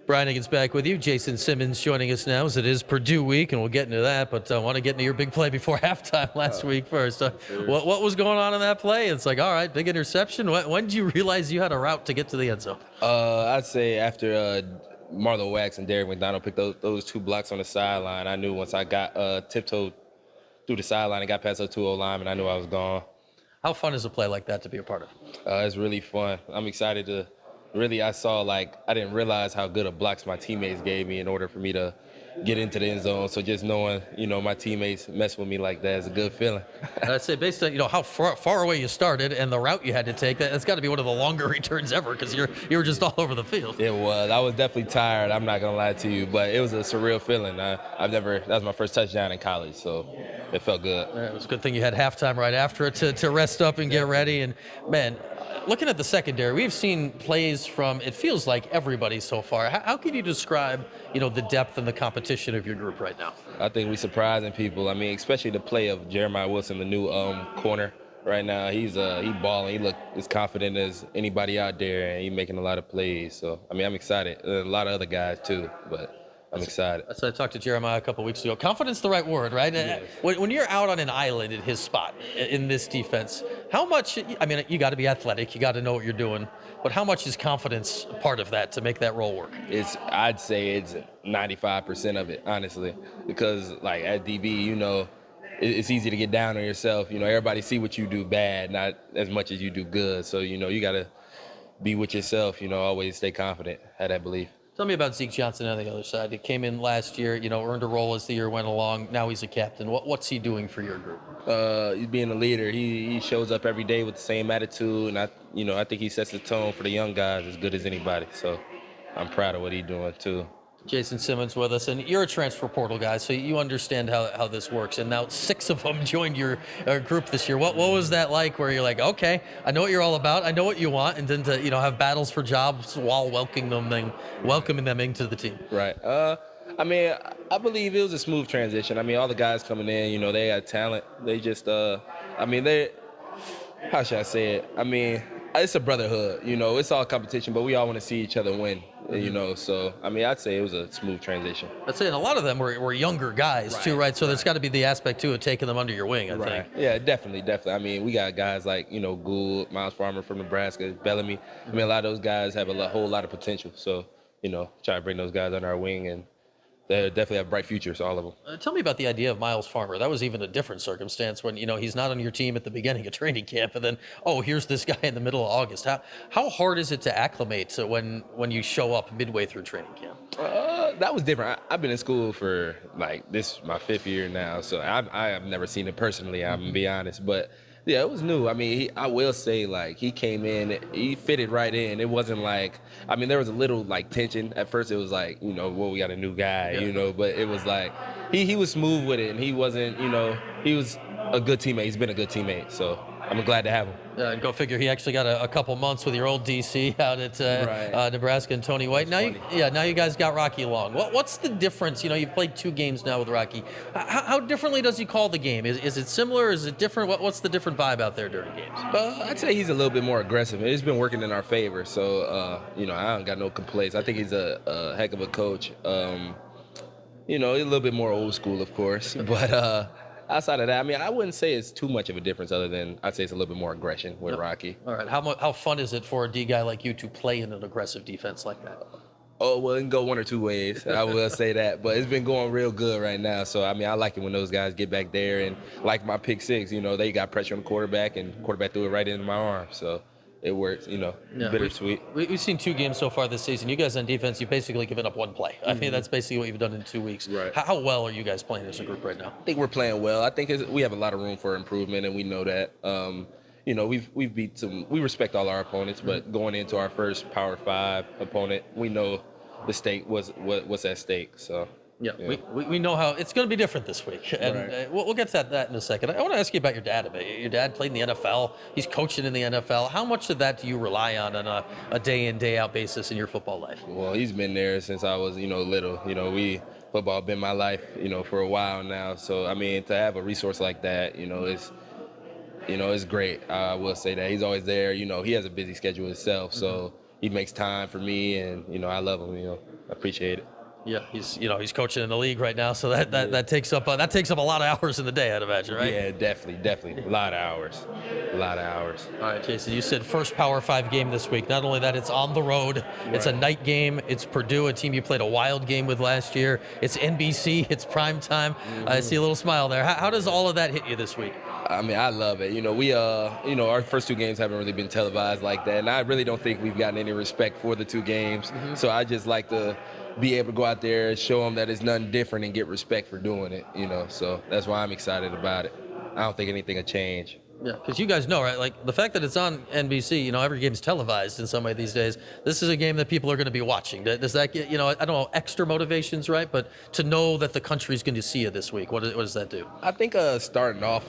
Brian Higgins back with you. Jason Simmons joining us now as it is Purdue week, and we'll get into that. But I want to get into your big play before halftime last week first. What was going on in that play? It's like, all right, big interception. When did you realize you had a route to get to the end zone? I'd say after Marlon Wax and Derek McDonald picked those two blocks on the sideline, I knew once I got tiptoed through the sideline and got past those two O-linemen, I knew I was gone. How fun is a play like that to be a part of? It's really fun. I'm excited to really, I didn't realize how good of blocks my teammates gave me in order for me to get into the end zone. So just knowing, my teammates mess with me like that is a good feeling. I'd say based on how far away you started and the route you had to take, that's got to be one of the longer returns ever because you were just all over the field. It was. I was definitely tired. I'm not gonna lie to you, but it was a surreal feeling. That was my first touchdown in college, so it felt good. It was a good thing you had halftime right after it to rest up and get ready. And man, looking at the secondary, we've seen plays from, it feels like, everybody so far. How can you describe, the depth and the competition of your group right now? I think we're surprising people. I mean, especially the play of Jeremiah Wilson, the new corner right now. He's he balling. He look as confident as anybody out there, and he's making a lot of plays. So, I mean, I'm excited. A lot of other guys, too, but I'm excited. So I talked to Jeremiah a couple weeks ago. Confidence the right word, right? Yes. When you're out on an island in his spot in this defense, how much, you got to be athletic, you got to know what you're doing, but how much is confidence part of that to make that role work? I'd say it's 95% of it, honestly, because like at DB, it's easy to get down on yourself. Everybody see what you do bad, not as much as you do good. So, you got to be with yourself, always stay confident, have that belief. Tell me about Zeke Johnson on the other side. He came in last year, earned a role as the year went along. Now he's a captain. What's he doing for your group? He's being a leader. He shows up every day with the same attitude, and I think he sets the tone for the young guys as good as anybody. So I'm proud of what he's doing too. Jason Simmons with us, and you're a transfer portal guy, so you understand how this works. And now 6 of them joined your group this year. What was that like? Where you're like, okay, I know what you're all about, I know what you want, and then to have battles for jobs while welcoming them into the team. Right. I believe it was a smooth transition. All the guys coming in, they got talent. They just, how should I say it? It's a brotherhood. It's all competition, but we all want to see each other win. So I'd say it was a smooth transition. I'd say, and a lot of them were younger guys too, right? So there's got to be the aspect too of taking them under your wing, I think. Yeah, definitely. We got guys like Gould, Miles Farmer from Nebraska, Bellamy. A lot of those guys have a whole lot of potential. So try to bring those guys under our wing, and they definitely have bright futures, all of them. Tell me about the idea of Miles Farmer. That was even a different circumstance when, he's not on your team at the beginning of training camp, and then, here's this guy in the middle of August. How hard is it to acclimate when you show up midway through training camp? That was different. I've been in school for, this is my 5th year now, so I have never seen it personally, I'm going to be honest, but yeah, it was new. I will say, he came in, he fitted right in. It wasn't there was a little, tension. At first, it was we got a new guy, but it was he was smooth with it, and he wasn't, he was a good teammate. He's been a good teammate, so I'm glad to have him. Go figure. He actually got a couple months with your old DC out at Nebraska and Tony White. Now you guys got Rocky Long. What's the difference? You've played 2 games now with Rocky. How differently does he call the game? Is it similar? Is it different? What's the different vibe out there during games? I'd say he's a little bit more aggressive. It's been working in our favor, so I don't got no complaints. I think he's a heck of a coach. He's a little bit more old school, of course, but. Outside of that, I wouldn't say it's too much of a difference other than I'd say it's a little bit more aggression with Rocky. All right. How fun is it for a D guy like you to play in an aggressive defense like that? Oh, well, it can go one or two ways. I will say that. But it's been going real good right now. So, I like it when those guys get back there. And like my pick 6, they got pressure on the quarterback, and quarterback threw it right into my arm. So it works, bittersweet. We've seen 2 games so far this season. You guys on defense, you've basically given up 1 play. That's basically what you've done in 2 weeks. Right. How well are you guys playing as a group right now? I think we're playing well. I think we have a lot of room for improvement, and we know that. We've beat some. We respect all our opponents, but going into our first Power 5 opponent, we know the stake what's at stake. So. Yeah, we know how it's going to be different this week, and we'll get to that in a second. I want to ask you about your dad a bit. Your dad played in the NFL. He's coaching in the NFL. How much of that do you rely on a day in, day out basis in your football life? Well, he's been there since I was, little. Football been my life, for a while now. So, to have a resource like that, it's great. I will say that. He's always there. He has a busy schedule himself. So, he makes time for me, and I love him. I appreciate it. Yeah, he's coaching in the league right now, so that takes up a lot of hours in the day, I'd imagine, right? Yeah, definitely. A lot of hours. A lot of hours. All right, Jason, you said first Power 5 game this week. Not only that, it's on the road. It's a Right. night game. It's Purdue, a team you played a wild game with last year. It's NBC. It's prime time. I see a little smile there. How does all of that hit you this week? I mean, I love it. Our first two games haven't really been televised like that, and I really don't think we've gotten any respect for the two games. So I just like to be able to go out there and show them that it's nothing different and get respect for doing it. So that's why I'm excited about it. I don't think anything will change. Yeah, because you guys know, right? Like the fact that it's on NBC, every game's televised in some way these days. This is a game that people are going to be watching. Does that get, I don't know, extra motivations, right? But to know that the country's going to see you this week, what does that do? I think starting off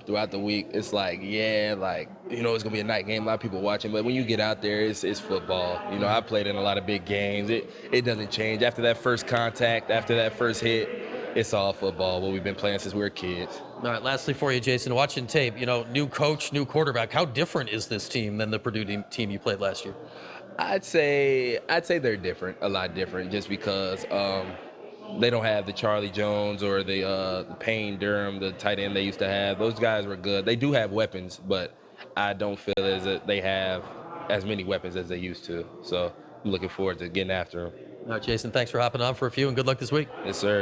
throughout the week, it's like, yeah, like, it's gonna be a night game, a lot of people watching, but when you get out there, it's football. I played in a lot of big games. It doesn't change. After that first contact, after that first hit, it's all football, what we've been playing since we were kids. All right, lastly for you, Jason, watching tape, new coach, new quarterback. How different is this team than the Purdue team you played last year? I'd say they're different, a lot different, just because they don't have the Charlie Jones or the Payne Durham, the tight end they used to have. Those guys were good. They do have weapons, but I don't feel as that they have as many weapons as they used to. So I'm looking forward to getting after them. All right, Jason, thanks for hopping on for a few, and good luck this week. Yes, sir.